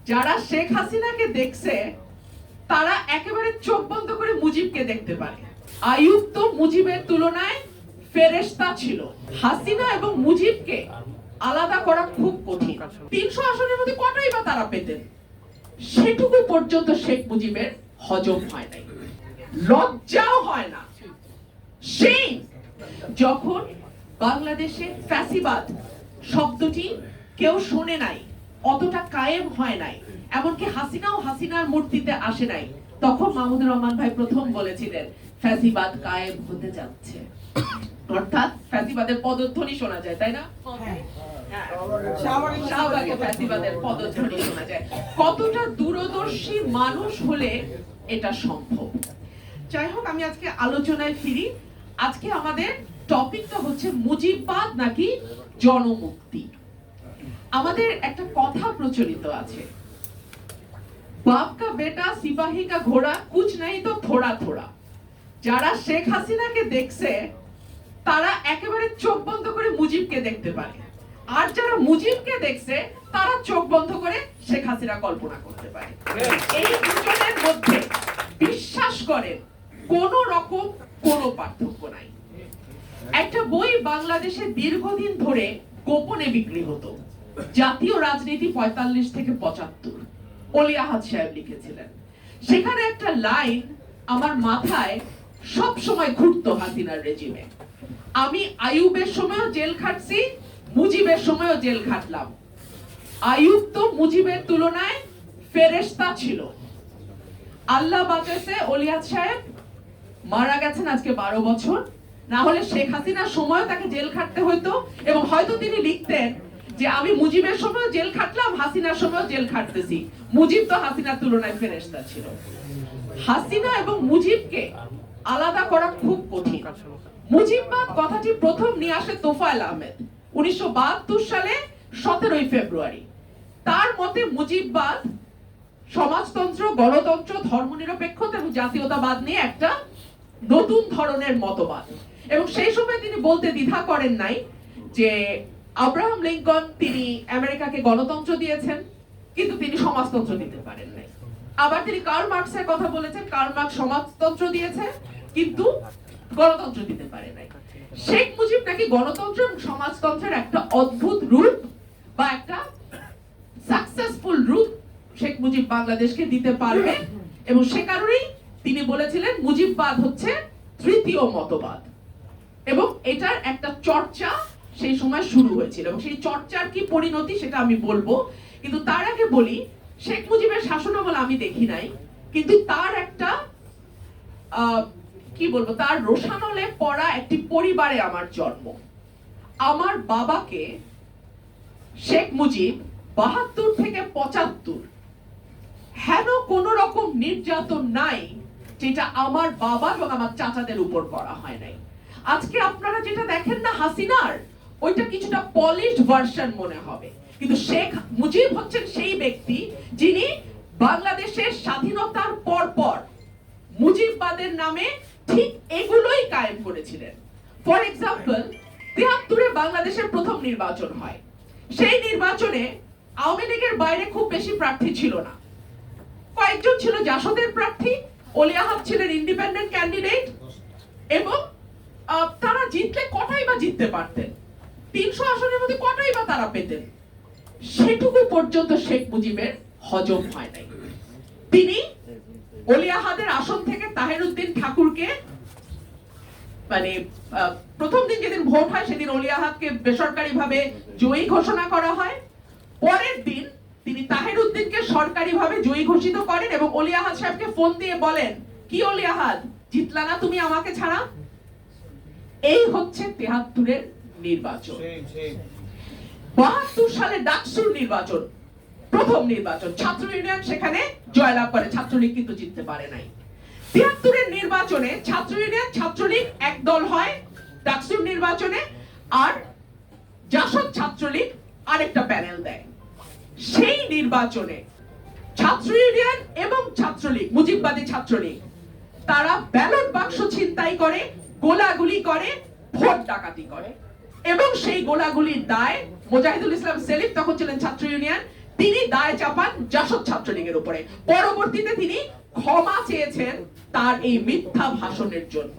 যারা শেখ হাসিনাকে দেখছে তারা একেবারে চোখ বন্ধ করে মুজিবকে দেখতে পারে। আইয়ুব তো মুজিবের তুলনায় ফেরেশতা ছিল। হাসিনা এবং মুজিবকে আলাদা করা খুব কঠিন। ৩০০ আসনের মধ্যে কটাই বা তারা পেতেন, সেটুকু পর্যন্ত শেখ মুজিবের হজম হয় নাই, লজ্জাও হয় না। সেই যখন বাংলাদেশে ফ্যাসিবাদ শব্দটি কেউ শোনে নাই, অতটা কায়েম হয় নাই, এমনকি হাসিনাও হাসিনার মূর্তিতে আসে নাই, তখন মাহমুদুর রহমান ভাই প্রথম বলেছিলেন ফ্যাসিবাদ কায়েম হতে যাচ্ছে। অর্থাৎ ফ্যাসিবাদের পদধ্বনি শোনা যায়, তাই না? শাহবাগে ফ্যাসিবাদের পদধ্বনি শোনা যায়। কতটা দূরদর্শী মানুষ হলে এটা সম্ভব। যাই হোক, আমি আজকে আলোচনায় ফিরি। আজকে আমাদের টপিকটা হচ্ছে মুজিববাদ নাকি জনমুক্তি। আমাদের একটা কথা প্রচলিত আছে, বাপ কা বেটা সিপাহী কা ঘোড়া কুছ নাই তো থোড়া থোড়া। যারা শেখ হাসিনাকে দেখছে তারা একেবারে চোখ বন্ধ করে মুজিবকে দেখতে পারে, আর যারা মুজিবকে দেখছে তারা চোখ বন্ধ করে শেখ হাসিনা কল্পনা করতে পারে। এই দুজনের মধ্যে বিশ্বাস করেন কোন রকম কোনো পার্থক্য নাই। একটা বই বাংলাদেশে দীর্ঘদিন ধরে গোপনে বিক্রি হতো, জাতীয় রাজনীতি ৪৫ থেকে ৭৫, অলি আহাদ সাহেব লিখেছিলেন। সেখানে একটা লাইন আমার মাথায় সব সময় ঘুরতো হাসিনার রেজিমে। আমি আইয়ুবের সময়ও জেল খাটছি, মুজিবের সময়ও জেল খাটলাম। আইয়ুব তো মুজিবের তুলনায় ফেরেশতা ছিল। আল্লাহ বাঁচাইছে, অলি আহাদ সাহেব মারা গেছেন আজকে ১২ বছর, না হলে শেখ হাসিনার সময় তাকে জেল খাটতে হতো, এবং হয়তো তিনি লিখতেন যে আমি মুজিবের সময় জেল খাটলাম, হাসিনার সময় জেল খাটতেছি। মুজিব তো হাসিনার তুলনায় ফেরেশতা ছিল। হাসিনা এবং মুজিবকে আলাদা করা খুব কঠিন। মুজিববাদ কথাটি প্রথম নিয়ে আসে তোফায়েল আহমেদ ১৯৭২ সালে ১৭ ফেব্রুয়ারি। তার মতে মুজিববাদ সমাজতন্ত্র, গণতন্ত্র, ধর্মনিরপেক্ষতা এবং জাতীয়তাবাদ নিয়ে একটা নতুন ধরনের মতবাদ। এবং সেই সময় তিনি বলতে দ্বিধা করেন নাই যে আব্রাহাম লিঙ্কন তিনি আমেরিকাকে গণতন্ত্র দিয়েছেন, কিন্তু তিনি সমাজতন্ত্র দিতে পারেন নাই। আবার তিনি কার্ল মার্কসের কথা বলেছেন, কার্ল মার্কস সমাজতন্ত্র দিয়েছে কিন্তু গণতন্ত্র দিতে পারে নাই। শেখ মুজিব নাকি গণতন্ত্র এবং সমাজতন্ত্রের একটা অদ্ভুত রূপ বা একটা সাকসেসফুল রূপ শেখ মুজিব বাংলাদেশকে দিতে পারবে, এবং সে কারণেই তিনি বলেছিলেন মুজিববাদ হচ্ছে তৃতীয় মতবাদ। এবং এটার একটা চর্চা সেই সময় শুরু হয়েছিল, এবং সেই চর্চার কি পরিণতি সেটা আমি বলবো। কিন্তু তার আগে বলি, শেখ মুজিবের শাসনামল আমি দেখি নাই, কিন্তু তার একটা কি বলবো, তার রোশানলে পড়া একটি পরিবারে আমার জন্ম। আমার বাবাকে শেখ মুজিব ৭২ থেকে ৭৫ হেন কোন রকম নির্যাতন নাই যেটা আমার বাবা এবং আমার চাচাদের উপর করা হয় নাই। আজকে আপনারা যেটা দেখেন না হাসিনার, ওইটা কিছুটা পলিশড ভার্সন মনে হবে, কিন্তু শেখ মুজিব হচ্ছেন সেই ব্যক্তি যিনি বাংলাদেশের স্বাধীনতার পর মুজিববাদের নামে ঠিক এগুলোই কায়েম করেছিলেন। ফর এক্সাম্পল, ৭৩-এ বাংলাদেশের প্রথম নির্বাচন হয়। সেই নির্বাচনে আওয়ামী লীগের বাইরে খুব বেশি প্রার্থী ছিল না, কয়েকজন ছিল জাসদের প্রার্থী, অলি আহাদ ছিলেন ইন্ডিপেন্ডেন্ট ক্যান্ডিডেট, এবং তারা জিতলে কটাই বা জিততে পারতেন, ৩০০ আসনের মধ্যে কটাই বা তারা পেতেন, সেটুকু পর্যন্ত শেখ মুজিবের হজম হয় নাই। তিনি অলি আহাদের আসন থেকে তাহেরউদ্দিন ঠাকুরকে, মানে প্রথম দিন যেদিন ভোট হয় সেদিন অলি আহাদকে বেসরকারিভাবে জয়ী ঘোষণা করা হয়। পরের দিন তিনি তাহেরউদ্দিনকে সরকারিভাবে জয়ী ঘোষিত করেন এবং অলি আহাদ সাহেবকে ফোন দিয়ে বলেন, কি অলি আহাদ, জিতলা না তুমি আমাকে ছাড়া? এই হচ্ছে ৭৩-এর নির্বাচন। ৭২ সালে ডাকসুর নির্বাচন, প্রথম নির্বাচন, ছাত্র ইউনিয়ন সেখানে জয়লাভ করে, ছাত্রলীগ কিন্তু জিততে পারে নাই। ৭৩-এর নির্বাচনে ছাত্র ইউনিয়ন, ছাত্রলীগ এক দল হয় ডাকসুর নির্বাচনে, আর জাসদ ছাত্রলীগ আরেকটা প্যানেল দেয়। সেই নির্বাচনে ছাত্র ইউনিয়ন এবং ছাত্রলীগ, মুজিববাদী ছাত্রলীগ, তারা ব্যালট বাক্স ছিনতাই করে, গোলাগুলি করে, ভোট ডাকাতি করে, এবং সেই গোলাগুলির দায় মুজাহিদুল ইসলাম সেলিম তখন ছিলেন ছাত্র ইউনিয়ন, তিনি দায় চাপান জাসদ ছাত্রলীগের উপরে। পরবর্তীতে তিনি ক্ষমা চেয়েছেন তার এই মিথ্যা ভাষণের জন্য,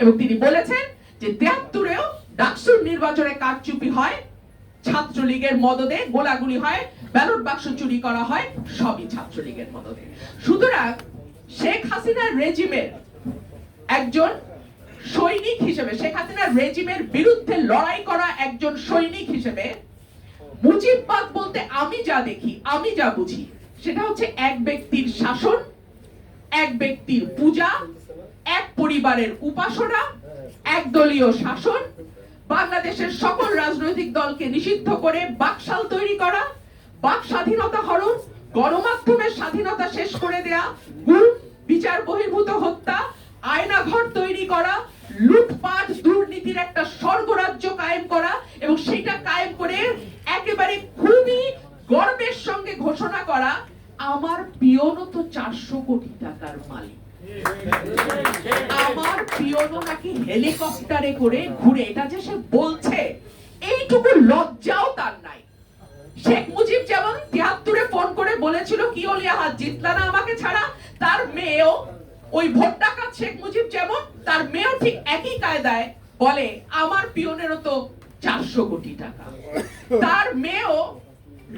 এবং তিনি বলেছেন যে 73-এও ডাকসুর নির্বাচনে কারচুপি হয়, ছাত্রলীগের মদদে গোলাগুলি হয়, ব্যালট বাক্স চুরি করা হয়, সবই ছাত্রলীগের মদদে। সুতরাং শেখ হাসিনার রেজিমের একজন সৈনিক হিসেবে, শেখ হাসিনার রেজিমের বিরুদ্ধে লড়াই করা একজন সৈনিক হিসেবে মুজিববাদ বলতে আমি যা দেখি, আমি যা বুঝি, সেটা হচ্ছে এক ব্যক্তির শাসন, এক ব্যক্তির পূজা, এক পরিবারের উপাসনা, একদলীয় শাসন, বাংলাদেশের সকল রাজনৈতিক দলকে নিষিদ্ধ করে বাকশাল তৈরি করা, বাক স্বাধীনতা হরণ, গণমাধ্যমের স্বাধীনতা শেষ করে দেয়া, গুম, বিচার বহির্ভূত হত্যা, আয়নাঘর তৈরি করা, লুটপাট দুর্নীতির একটা স্বর্গরাজ্য কায়েম করা, এবং সেটা কায়েম করে একেবারে খুবই গর্বের সঙ্গে ঘোষণা করা, আমার পিয়নও তো 400 কোটি টাকার মালিক, আমার পিয়নও নাকি হেলিকপ্টারে করে ঘুরে, এটা যে সে বলছে, এইটুকু লজ্জাও তার নাই। শেখ মুজিব যেমন 73-এ ফোন করে বলেছিল কি ওলিয়া হাত জিতলা না আমাকে ছাড়া, তার মেয়েও ওই ভোট ডাকাত শেখ মুজিব যেমন, তার মেয়েও ঠিক একই কায়দায় বলে আমার পিয়নেরও তো 400 কোটি টাকা। তার মেয়েও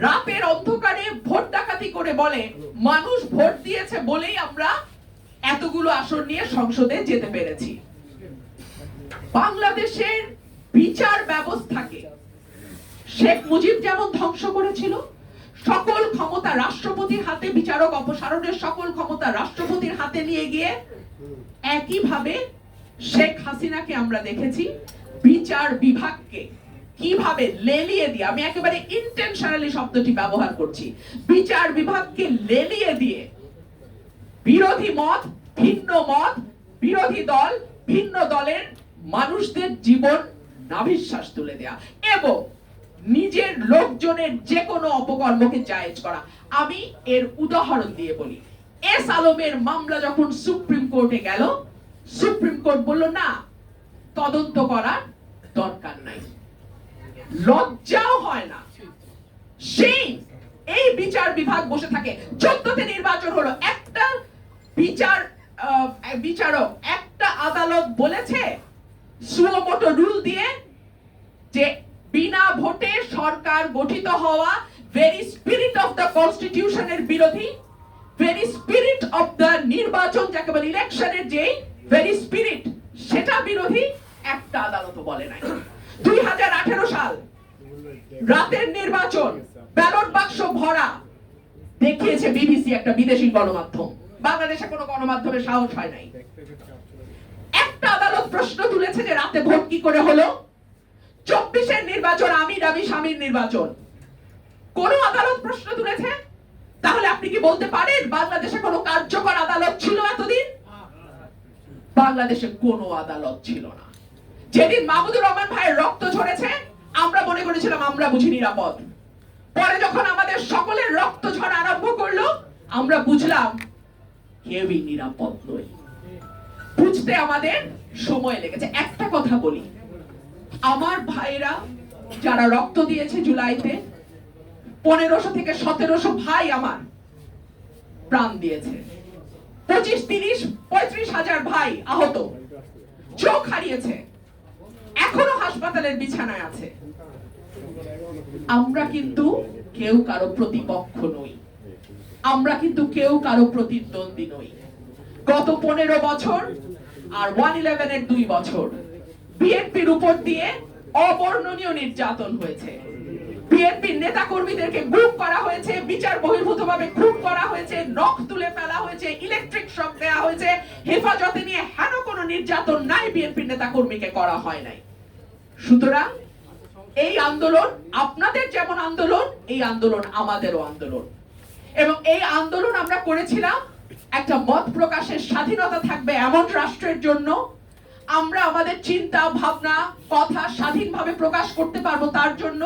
রাতের অন্ধকারে ভোট ডাকাতি করে বলে মানুষ ভোট দিয়েছে বলেই আমরা এতগুলো আসন নিয়ে সংসদে যেতে পেরেছি। বাংলাদেশের বিচার ব্যবস্থাকে শেখ মুজিব যেমন ধ্বংস করেছিল, সকল ক্ষমতা রাষ্ট্রপতির হাতে, বিচারক অপসারণের সকল ক্ষমতা রাষ্ট্রপতির হাতে নিয়ে গিয়ে একইভাবে শেখ হাসিনাকে আমরা দেখেছি বিচার বিভাগকে কিভাবে লেলিয়ে দিয়ে, আমি একেবারে ইন্টেনশনালি শব্দটি ব্যবহার করছি, বিচার বিভাগকে লেলিয়ে দিয়ে বিরোধী মত, ভিন্ন মত, বিরোধী দল, ভিন্ন দলের মানুষদের জীবন নাভিশ্বাস তুলে দেয়া এবং নিজের লোকজনের যে কোনো অপকর্মকে জায়েজ করা। আমি এর উদাহরণ দিয়ে বলি, এস আলমের মামলা যখন সুপ্রিম কোর্টে গেল, সুপ্রিম কোর্ট বলল না, তদন্ত করার দরকার নাই, লজ্জাও হয় না। সেই এই বিচার বিভাগ বসে থাকে, 14তে নির্বাচন হলো, একটা বিচারক, একটা আদালত বলেছে সুও মোটো রুল দিয়ে যে বিনা ভোটে সরকার গঠিত হওয়া ভেরি স্পিরিট অফ দ্য কনস্টিটিউশনের বিরোধী, ভেরি স্পিরিট অফ দ্য নির্বাচন যাকে বলে ইলেকশনের যে ভেরি স্পিরিট, সেটা বিরোধী একটা আদালত বলে নাই। 2018 সাল রাতের নির্বাচন, ব্যালট বাক্স ভরা, দেখিয়েছে বিবিসি, একটা বিদেশি গণমাধ্যম, বাংলাদেশে কোনো গণমাধ্যমের সাহস হয় নাই। একটা আদালত প্রশ্ন তুলেছে যে রাতে ভোট কি করে হলো। 24-এর নির্বাচন আমির আমি স্বামীর নির্বাচন, কোন আদালত প্রশ্ন তুলেছে? তাহলে আপনি কি বলতে পারেন বাংলাদেশে কোনো কার্যকর আদালত ছিল এতদিন? বাংলাদেশে কোনো আদালত ছিল না। যেদিন মাহমুদুর রহমান ভাইয়ের রক্ত ঝরেছে, আমরা মনে করেছিলাম আমরা বুঝি নিরাপদ। পরে যখন আমাদের সকলের রক্ত ঝরা আরম্ভ করলো, আমরা বুঝলাম কেউই নিরাপদ নয়। বুঝতে আমাদের সময় লেগেছে। একটা কথা বলি, আমার ভাইরা যারা রক্ত দিয়েছে জুলাইতে, 1500 থেকে 1700 ভাই আমার প্রাণ দিয়েছে, 25, 30, 35 হাজার ভাই আহত, চোখ হারিয়েছে, এখনো হাসপাতালের বিছানায় আছে। আমরা কিন্তু কেউ কারো প্রতিপক্ষ নই, আমরা কিন্তু কেউ কারো প্রতিদ্বন্দ্বী নই। গত 15 বছর আর 1/11-এর 2 বছর বিএনপির উপর দিয়ে অবর্ণনীয় নির্যাতন হয়েছে। বিএনপির নেতা কর্মীদেরকে গুম করা হয়েছে, বিচার বহির্ভূতভাবে খুন করা হয়েছে, নখ তুলে ফেলা হয়েছে, ইলেকট্রিক শক দেওয়া হয়েছে। হেফাজতে নিয়ে হেন কোনো নির্যাতন নাই বিএনপির নেতা কর্মীকে করা হয় নাই। সুতরাং এই আন্দোলন আপনাদের যেমন আন্দোলন, এই আন্দোলন আমাদেরও আন্দোলন, এবং এই আন্দোলন আমরা করেছিলাম একটা মত প্রকাশের স্বাধীনতা থাকবে এমন রাষ্ট্রের জন্য, আমরা আমাদের চিন্তা ভাবনা কথা স্বাধীনভাবে প্রকাশ করতে পারবো তার জন্য,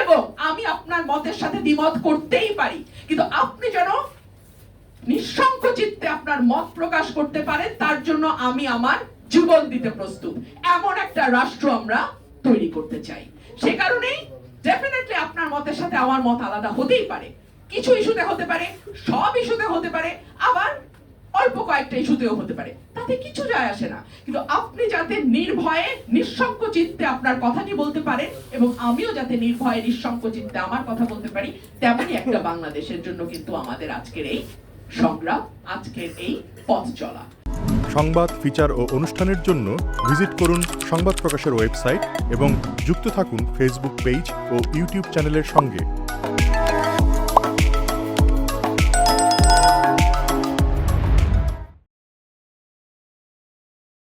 এবং আমি আপনার মতের সাথে দ্বিমত করতেই পারি, কিন্তু আপনি যেন নিঃসংকোচিত্তে আপনার মত প্রকাশ করতে পারেন, তার জন্য আমি আমার জীবন দিতে প্রস্তুত। এমন একটা রাষ্ট্র আমরা তৈরি করতে চাই। সে কারণেই ডেফিনেটলি আপনার মতের সাথে আমার মত আলাদা হতেই পারে, কিছু ইস্যুতে হতে পারে, সব ইস্যুতে হতে পারে, আবার অল্প কয়েকটা ইস্যুতেও হতে পারে, তাতে কিছু যায় আসে না। কিন্তু আপনি যাতে নির্ভয়ে নিঃসংক চিত্তে আপনার কথাটি বলতে পারেন এবং আমিও যাতে নির্ভয়ে নিঃসংক চিত্তে আমার কথা বলতে পারি, তেমনই একটা বাংলাদেশের জন্য কিন্তু আমাদের আজকের এই সংগ্রাম, আজকের এই পথ চলা। সংবাদ, ফিচার ও অনুষ্ঠানের জন্য ভিজিট করুন সংবাদ প্রকাশের ওয়েবসাইট এবং যুক্ত থাকুন ফেসবুক পেজ ও ইউটিউব চ্যানেলের সঙ্গে।